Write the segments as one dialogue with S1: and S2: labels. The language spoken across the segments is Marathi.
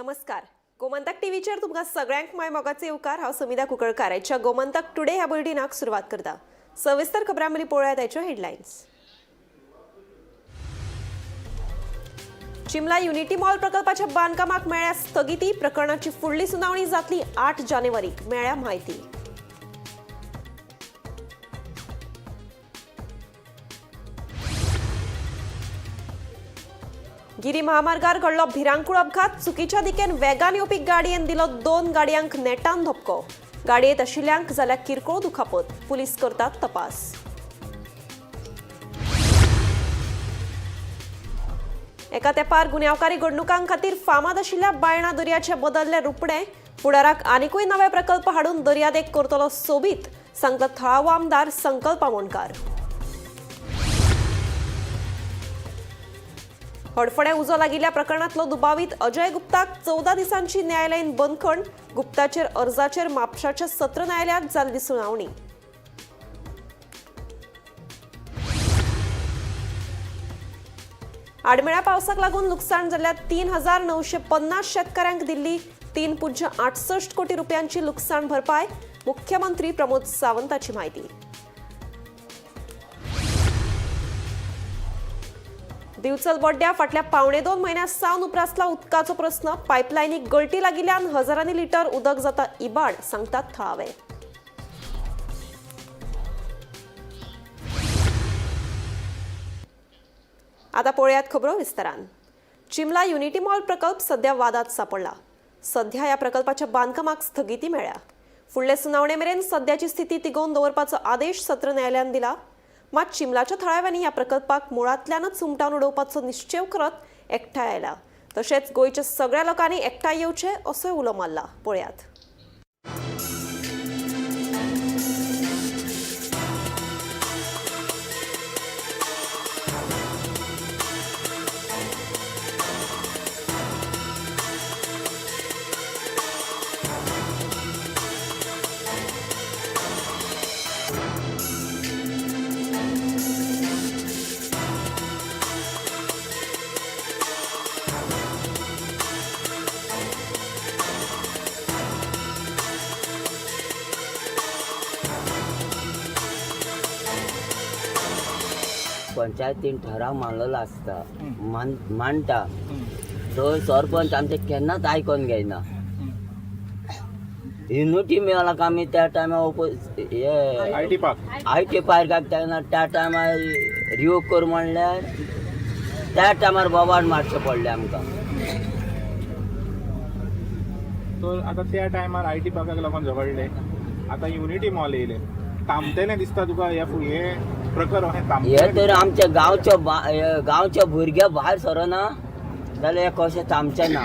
S1: नमस्कार. गोमंतक टीव्हीचेर तुमकां सगळ्यांक माय मोगाचे येवकार. हांव समिधा कुंकळकार. आयच्या गोमंतक टुडे ह्या बुलेटिनाक सुरवात करता. सविस्तर खबरां मदीं पळोवया ताच्यो हेडलायन्स. चिमला युनिटी मॉल प्रकल्पाच्या बांदकामाक मेळ्ळ्या स्थगिती. प्रकरणाची फुडली सुनावणी जातली 8 जानेवारीक, मेळ्ळ्या म्हायती. गिरी महामार्गार घडलो भिरांकूळ अपघात. चुकीच्या दिकेन वेगान येवपी गाडयेन दिलो 2 गाडयांक नेटान धपको. गाडयेंत आशिल्ल्यांक जाल्या किरकोळ दुखापत. पुलीस करतात तपास. एका तेंपार गुन्यांवकारी घडणुकां खातीर फामाद आशिल्ल्या बायणा दर्याचे बदल्ले रुपडे. फुडाराक आनीकूय नवे प्रकल्प हाडून दर्यादेग करतलो सोबीत, सांगता थळावो आमदार संकल्प आमोणकार. हडफडे उजो लागिल्ल्या प्रकरणातलो दुबावीत अजय गुप्ताक 14 दिसांची न्यायालयीन बंदखण. गुप्ताचेर अर्जाचेर म्हापशाच्या सत्र न्यायालयात जाल्ली सुनावणी. आडमेळ्या पावसाक लागून लुकसाण जाल्ल्या 3,950 शेतकऱ्यांक दिल्ली 3.68 कोटी रुपयांची लुकसाण भरपाय. मुख्यमंत्री प्रमोद सावंताची माहिती. दिवचल बोड्ड्या फाटल्या 1.25 म्हयन्या सावन उप्रासला उदकाचो प्रस्न. पायपलायनीक गळती लागिल्ल्यान हजारांनी लिटर उदक जाता इबाड, सांगतात थळावे. आता पळयात खबरो विस्तारान. चिमला युनिटी मॉल प्रकल्प सध्या वादात सापडला. सध्या ह्या प्रकल्पाच्या बांदकामाक स्थगिती मेळ्ळ्या. फुडले सुनावणे मेरेन सध्याची स्थिती तिगोवन दवरपाचो आदेश सत्र न्यायालयान दिला. मात चिमलाच्या थळाव्यांनी ह्या प्रकल्पाक मुळांतल्यानच सुमटावन उडोवपाचो निश्चय करत एकठांय आयला. तशेंच गोंयच्या सगळ्या लोकांनी एकठांय येवचे असोय उलो मारला. पळयात.
S2: पंचायतीन ठराव मांडलेलो आसता, मांडटा तो सरपंच आमचे केन्नाच आयकोन घेयना. युनिटी मेळाक आमी त्या टायमार आय टी पार्काक तेन्ना त्या टायमार रिव्यू कर म्हणल्यार त्या टायमार बोबाड मारचें पडलें आमकां.
S3: तो आतां त्या टायमार आय टी पार्काक लागून झगडले. आतां युनिटी मॉल येयले. थांबतलें दिसता तुका हे प्रकरण
S2: हे तर आमच्या गांवच्या भुरगे भायर सरना जाल्यार हे कशें थांबचें ना.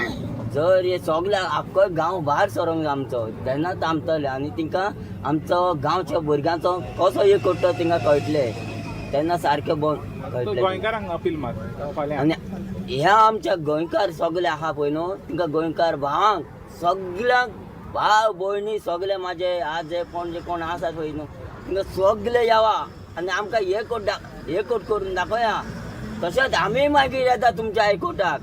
S2: जर हे सगळे आख्खो गांव भायर सरोंक आमचो तेन्ना थांबतले आनी तिंका आमचो गांवच्या भुरग्यांचो कसो हे करता तिंका कळटलें तेन्ना सारकें
S3: गोंयकारांक अपील मार.
S2: आनी हे आमच्या गोंयकार सगळे आहा पळय न्हू, तिंका गोंयकार भावांक सगळ्यांक भाव भयणी सगळे म्हाजे आजे कोण आसात पळय न्हू तिंका सगळे येवा आनी आमकां एकवट करून दाखया. तशेंच आमी मागीर येता तुमच्या हायकोर्टाक.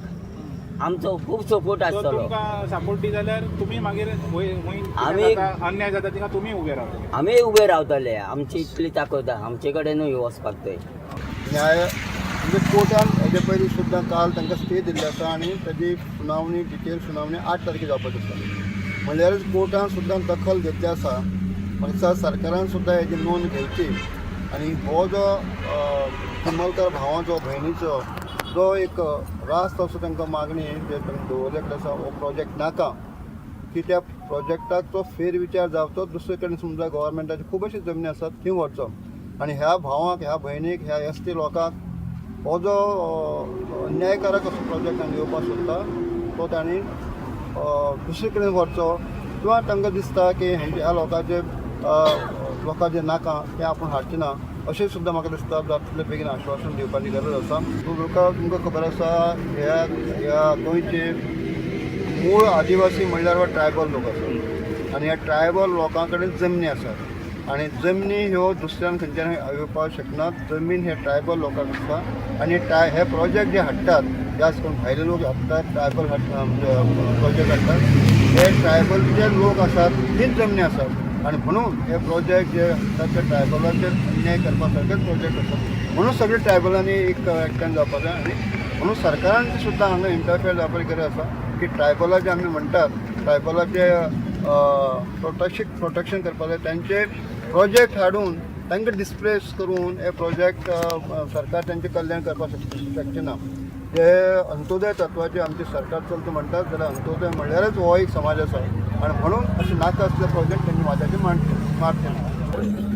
S2: आमचो खूब सपोर्ट आसतलो.
S3: सपोर्ट दी जाल्यार तुमी मागीर
S2: आमी
S3: अन्याय जाता तिका तुमी उबे रावतले.
S2: आमी उबे रावतले. आमची इतली ताकद आहा आमचे कडेनूय वचपाक थंय.
S4: न्याय म्हणजे कोर्टान हेजे पयलीं सुद्दां काल तांकां स्टे दिल्ले आसा आनी ताजी सुनावणी डिटेल सुनावणी 8 तारखेर जावपाची आसा. म्हणल्यार कोर्टान सुद्दां दखल घेतली आसा. म्हाका सरकारान सुद्दां हेजी नोंद घेवची आनी हो जो चिमलकर भावांचो भयणीचो जो एक रास्त असो तांकां मागणी जे तांकां दवरलेले आसा हो प्रोजेक्ट नाका की त्या प्रोजेक्टाक तो फेरविचार जावचो. दुसरे कडेन समजा गव्हर्मेंटाचे खूब अशी जमनी आसात थंय व्हरचो आनी ह्या भावाक ह्या भयणीक ह्या एस टी लोकांक हो जो अन्यायकारक असो प्रोजेक्ट तांकां येवपाक सोदता तो तांणी दुसरे कडेन व्हरचो किंवा तांकां दिसता की ह्या लोकांक जे नाका तें आपूण हाडचें ना अशें सुद्दां म्हाका दिसता. जातले बेगीन आश्वासन दिवपाची गरज आसा. तुमकां खबर आसा ह्या गोंयचे मूळ आदिवासी म्हणल्यार ट्रायबल लोक आसात आनी ह्या ट्रायबल लोकां कडेन जमनी आसात आणि जमनी ह्यो दुसऱ्यान खंयच्यान येवपाक शकनात. जमीन हे ट्रायबल लोकांक आसता आनी हे प्रोजेक्ट जे हाडटात जास्त करून भायले लोक हाडटात, ट्रायबल प्रोजेक्ट हाडटात, हे ट्रायबलचे लोक आसात तीच जमनी आसात आणि म्हणून हे प्रोजेक्ट जे हाडटात ते ट्रायबलांचेर अन्याय करपा सारकेच प्रोजेक्ट आसात. म्हणून सगळे ट्रायबलांनी एक एकट्यान जावपाक जाय आणि म्हणून सरकारान सुद्दां हांगा इंटरफेर जावपाची गरज आसा की ट्रायबला जे आमी म्हणटात ट्रायबलाचे प्रोटेक्शन करपाक जाय. त्यांचे प्रोजेक्ट हाडून तांकां डिस्प्लेस करून हे प्रोजेक्ट सरकार त्यांचे कल्याण करपाक शकचे ना. जे अंत्योदय तत्वाचे आमचे सरकार चलता म्हणटात जाल्यार अंत्योदय म्हणल्यारच हो एक समाज आसा आणि म्हणून अशे नाका असले प्रोजेक्ट त्यांनी माझ्याचे मारचे.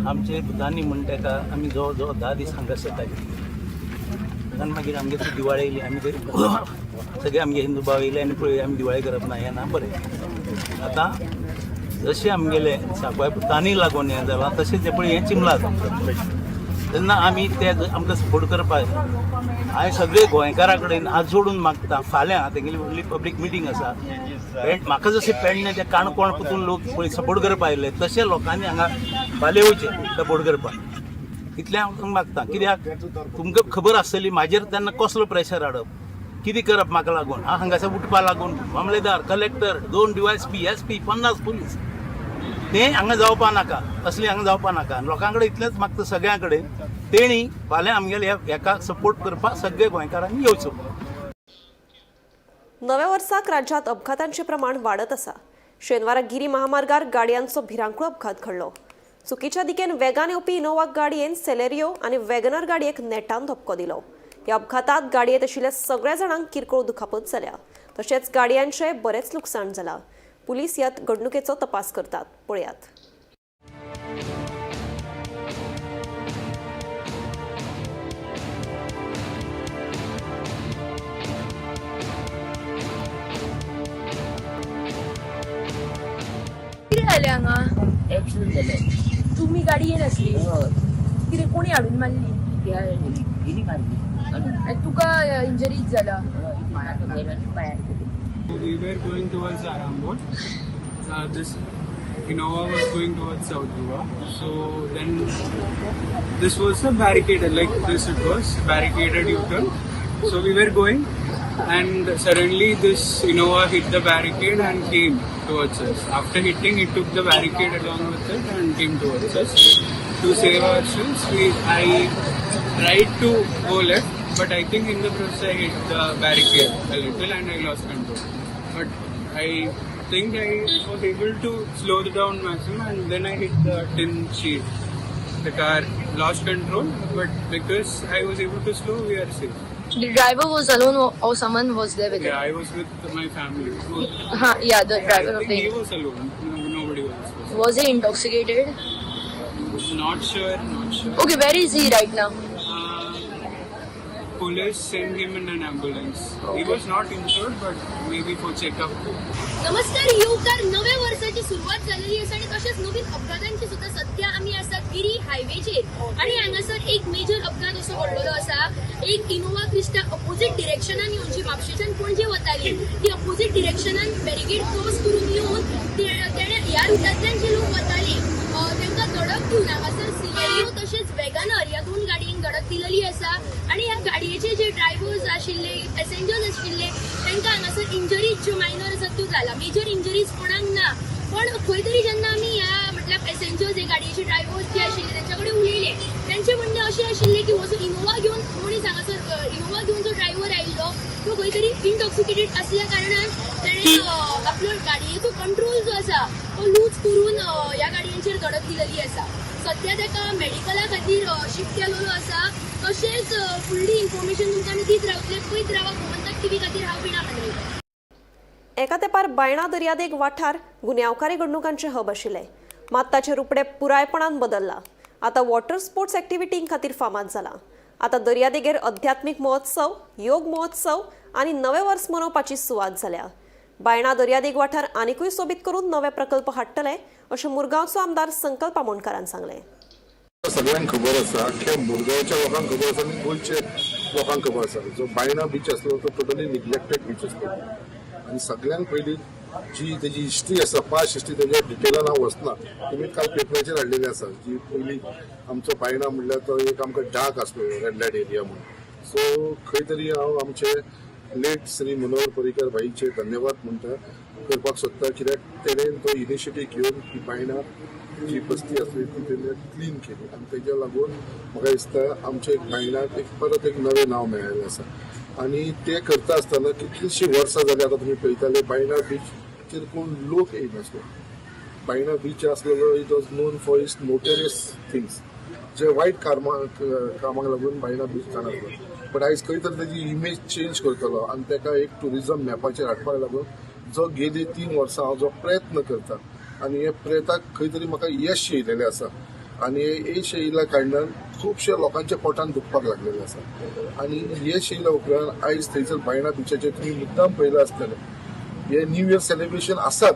S5: आमचे भुतानी म्हणटा तेका आमी जवळ जवळ 10 दीस हांगाच येताले. आनी मागीर आमगे दिवाळी येयली, आमी सगळे आमगे हिंदू भाव येयले आनी पळय आमी दिवाळी करप ना हें ना बरें. आतां जशें आमगेले सांकवाळ भुतानी लागून हें जालां तशेंच हें पळय हें चिमला तेन्ना आमी ते आमकां सपोर्ट करपाक हांवें सगळे गोंयकारा कडेन हात जोडून मागता फाल्यां तेंगेली व्हडली पब्लीक मिटींग आसा. म्हाका जशें पेडणे ते काणकोण पसून लोक पळय सपोर्ट करपाक आयले तशें लोकांनी हांगा फाल्यां येवचें सपोर्ट करपाक. इतलें हांव मागता. कित्याक तुमकां खबर आसतली म्हाजेर तेन्ना कसलो प्रेशर हाडप, कितें करप म्हाका लागून. हांव हांगासर उठपा लागून मामलेदार, कलेक्टर, 2 DYSP, SP, 50 पुलीस तें हांगा जावपा नाका. असलें हांगा जावपा नाका. लोकां कडेन इतलेंच मागता सगळ्यां कडेन तेणी फाल्यां आमगेल्या हेका सपोर्ट करपाक सगळे गोंयकारांनी येवचो.
S1: नव्या वर्साक राज्यात अपघातांचे प्रमाण वाडत आसा. शेनवारा गिरी महामार्गार गाडयांचो भिरांकूळ अपघात घडलो. चुकीच्या दिकेन वेगान येवपी इनोवा गाडयेन सेलेरियो आनी वॅगनर गाडयेक नेटान धपको दिलो. ह्या अपघातात गाडयेंत आशिल्ल्या सगळ्या जाणांक किरकोळ दुखापत जाल्या. तशेंच गाडयांचे बरेच लुकसाण जालां. पुलीस ह्या घडणुकेचो तपास करतात. पळयात.
S6: कितें जालें हांगा?
S2: एक्सिडेंट जालें.
S6: तुमी गाडयेन आसली?
S2: हय.
S6: कितें कोणी हाडून मारली?
S2: गिरी मारली.
S6: आनी तुका इंजरीज जाला?
S2: मानाचो वयल्यान पांयार गेली.
S7: We were going towards Arambol. This Innova was going towards South Goa. So then this was a barricaded, like this it was, barricaded U-turn. So we were going and suddenly this Innova hit the barricade and came towards us. After hitting, it took the barricade along with it and came towards us. To save ourselves, I tried to go left, but I think in the process I hit the barricade a little and I lost control. But I think I was able to slow it down maximum and then I hit the tin sheet. The car lost control, but because I was able to slow, we are safe.
S6: The driver was alone or someone was there with
S7: Yeah,
S6: him?
S7: I was with my family. So
S6: Yeah, the driver
S7: I
S6: of
S7: think he
S6: the...
S7: was alone. Nobody was.
S6: Was he intoxicated?
S7: Not sure.
S6: Okay, where is he right now?
S7: Police sent him in an ambulance. He was not injured, but maybe for checkup.
S8: नमस्कार येवकार नव्या वर्षाची सुरुवात झालेली आसा आणि तसेच नवीन अपघातांची सुद्धा सध्या आम्ही आसात गिरी हायवेचेर आणि हांगासर एक मेजर अपघात असो घडलेलो आसा. एक इनोवा क्रिस्टा अपोजिट डिरेक्शनान येवन जी म्हापशेच्यान पणजे वताली ती अपोजिट डिरेक्शनान बॅरिकेड क्रॉस करून येवन तेणे ह्या रुटांतल्यान जे लोक वताले तांकां धडक दिवन हांगासर सिलेरियो तशेंच वॅगनर ह्या 2 गाडयांक धडक दिलेली आसा आणि ह्या गाडयेचे जे ड्रायव्हर्स आशिल्ले पॅसेंजर्स आशिल्ले तांकां हांगासर इंजरीज ज्यो मायनर आसात त्यो जाला. मेजर इंजरीज कोणाक ना. पण खंय तरी जेन्ना आमी ह्या म्हटल्यार पॅसेंजर्स हे गाडयेचे ड्रायव्हर्स जे आशिल्ले तांचे कडेन उलयले तांचे म्हणणे अशें आशिल्लें की हो जो इनोवा घेवन मनीस हांगासर इनोवा घेवन जो ड्रायव्हर आयिल्लो तो खंय तरी इंटॉक्सिकेटेड आसल्या कारणान ताणें आपलो गाडयेचो कंट्रोल जो आसा तो लूज करून ह्या गाडयांचेर धडक दिलेली आसा. सध्या ताका मेडिकला खातीर शिफ्ट केलेलो आसा. तशेंच फुडली इन्फॉर्मेशन तुमकां आमी दीत रावतले. पळयत रावा गोमंतक TV खातीर हांव विणा खांद्रे.
S1: एका तेंपार बायणा दर्यादेग वाठार गुन्यांवकारी घडणुकांचे हब आशिल्ले. मात ताचे रुपडे पुरायपणान बदलला. आतां वॉटर स्पोर्ट्स एक्टिविटीं खातीर फामाद जाला. आतां दर्यादेगेर अध्यात्मीक महोत्सव, योग महोत्सव आनी नवें वर्स मनोवपाची सुवात जाल्या. बायणा दर्यादेग वाठार आनिकूय सोबीत करून नवे प्रकल्प हाडटले अशें मुरगांवचो आमदार संकल्प आमोणकारान सांगलें.
S9: सगळ्यांक खबर आसा, अख्ख्या मुरगांवच्या लोकांक खबर आसा आनी गोंयच्या लोकांक खबर आसा. जो बायणा बीच आसलो तो टोटली निग्लेक्टेड बीच आसलो आनी सगळ्यांत पयलीं जी त्याची हिस्ट्री आसा पास्ट हिस्ट्री त्याच्या डिटेलान हांव वचना तुमी काल पेपराचेर हाडलेली आसा जी पयली आमचो बायणा म्हणल्यार तो एक आमकां डाक आसलो रेड लायट एरिया म्हणून सो खंय तरी हांव आमचे लेट श्री मनोहर पर्रीकर भाईचे धन्यवाद म्हणटा करपाक सोदता कित्याक तेणेन तो इनिशिएटीव घेवन ही बायणा जी बस्ती आसली ती तेणें क्लीन केली आनी तेज्या लागून म्हाका दिसता आमच्या बायणाक एक परत एक नवें नांव मेळिल्लें आसा आनी ते करता आसतना कितलींशीं वर्सां जालीं आतां तुमी पळयताले बायणा बीचचेर कोण लोक येयनासलो बायणा बीच आसलेलो it was non for its notorious things जे वायट कामाक लागून बायणा बीच जाणासलो बट आयज खंय तरी तेजी इमेज चेंज करतलो आनी ताका एक टुरिजम मॅपाचेर हाडपाक लागून जो गेली 3 वर्सां हांव जो प्रयत्न करता आनी हे प्रयत्नाक खंय तरी म्हाका यश येयलेलें आसा आनी हे यश येयल्या कारणान खुबशे लोकांच्या पोटान दुखपाक लागलेलें आसा आनी यश येयल्या उपरांत आयज थंयसर बायणा बिचाचेर तुमी मुद्दाम पळयलां आसतलें हे न्यू इयर सेलिब्रेशन आसात